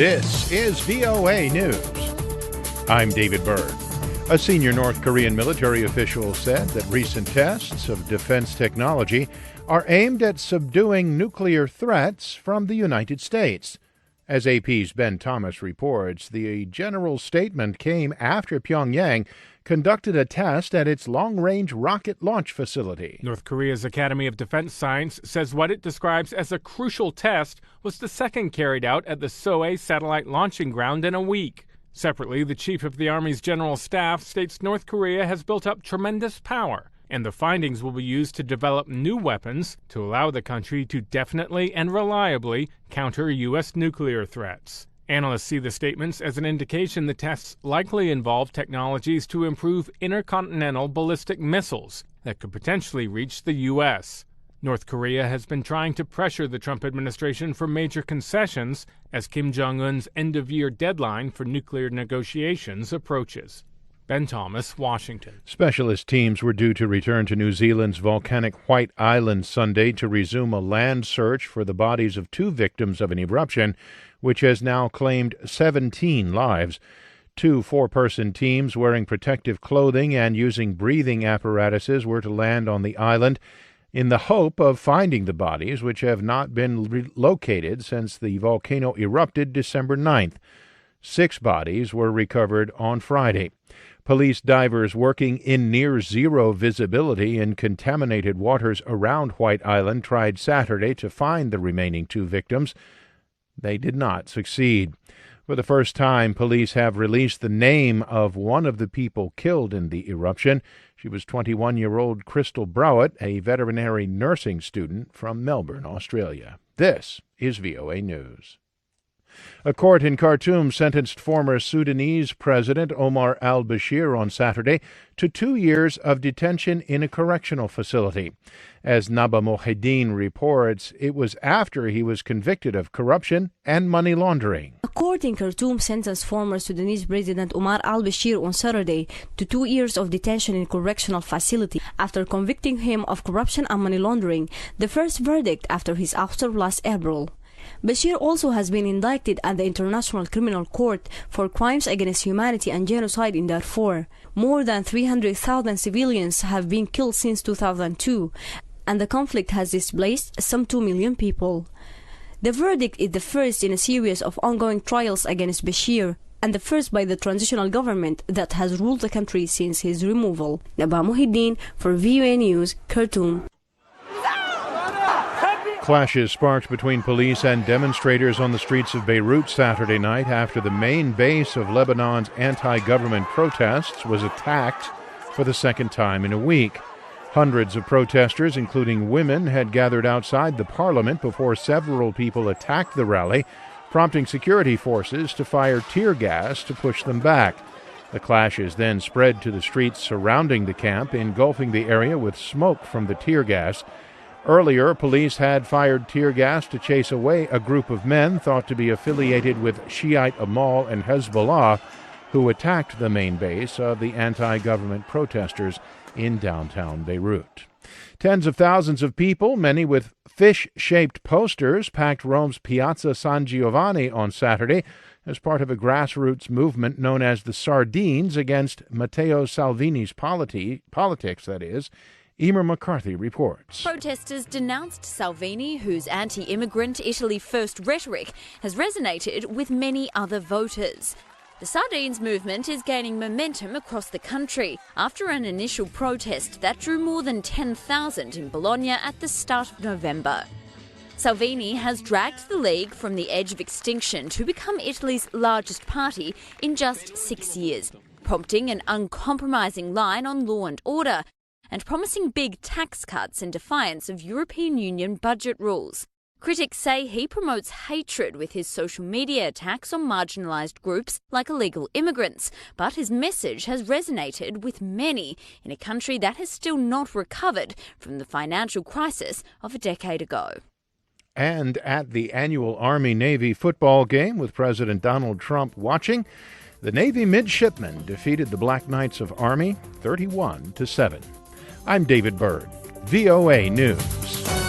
This is VOA News. I'm David Byrd. A senior North Korean military official said that recent tests of defense technology are aimed at subduing nuclear threats from the United States. As AP's Ben Thomas reports, the general statement came after Pyongyang conducted a test at its long-range rocket launch facility. North Korea's Academy of Defense Science says what it describes as a crucial test was the second carried out at the Sohae Satellite Launching Ground in a week. Separately, the chief of the Army's General Staff states North Korea has built up tremendous power, and the findings will be used to develop new weapons to allow the country to definitely and reliably counter U.S. nuclear threats. Analysts see the statements as an indication the tests likely involve technologies to improve intercontinental ballistic missiles that could potentially reach the U.S. North Korea has been trying to pressure the Trump administration for major concessions as Kim Jong-un's end-of-year deadline for nuclear negotiations approaches. Ben Thomas, Washington. Specialist teams were due to return to New Zealand's volcanic White Island Sunday to resume a land search for the bodies of two victims of an eruption, which has now claimed 17 lives. Two four-person teams wearing protective clothing and using breathing apparatuses were to land on the island in the hope of finding the bodies, which have not been relocated since the volcano erupted December 9th. 6 bodies were recovered on Friday. Police divers working in near-zero visibility in contaminated waters around White Island tried Saturday to find the remaining 2 victims. They did not succeed. For the first time, police have released the name of one of the people killed in the eruption. She was 21-year-old Crystal Browett, a veterinary nursing student from Melbourne, Australia. This is VOA News. A court in Khartoum sentenced former Sudanese President Omar al-Bashir on Saturday to 2 years of detention in a correctional facility. As Naba Mohedin reports, it was after he was convicted of corruption and money laundering. A court in Khartoum sentenced former Sudanese President Omar al-Bashir on Saturday to 2 years of detention in a correctional facility after convicting him of corruption and money laundering, the first verdict after his ouster last April. Bashir also has been indicted at the International Criminal Court for crimes against humanity and genocide in Darfur. More than 300,000 civilians have been killed since 2002, and the conflict has displaced some 2 million people. The verdict is the first in a series of ongoing trials against Bashir, and the first by the transitional government that has ruled the country since his removal. Naba Mohedin for VOA News, Khartoum. Clashes sparked between police and demonstrators on the streets of Beirut Saturday night after the main base of Lebanon's anti-government protests was attacked for the second time in a week. Hundreds of protesters, including women, had gathered outside the parliament before several people attacked the rally, prompting security forces to fire tear gas to push them back. The clashes then spread to the streets surrounding the camp, engulfing the area with smoke from the tear gas. Earlier, police had fired tear gas to chase away a group of men thought to be affiliated with Shiite Amal and Hezbollah, who attacked the main base of the anti-government protesters in downtown Beirut. Tens of thousands of people, many with fish-shaped posters, packed Rome's Piazza San Giovanni on Saturday as part of a grassroots movement known as the Sardines against Matteo Salvini's politics, that is. Emer McCarthy reports. Protesters denounced Salvini, whose anti-immigrant Italy first rhetoric has resonated with many other voters. The Sardines movement is gaining momentum across the country after an initial protest that drew more than 10,000 in Bologna at the start of November. Salvini has dragged the League from the edge of extinction to become Italy's largest party in just 6 years, prompting an uncompromising line on law and order, and promising big tax cuts in defiance of European Union budget rules. Critics say he promotes hatred with his social media attacks on marginalised groups like illegal immigrants, but his message has resonated with many in a country that has still not recovered from the financial crisis of a decade ago. And at the annual Army-Navy football game with President Donald Trump watching, the Navy midshipmen defeated the Black Knights of Army 31-7. I'm David Byrd, VOA News.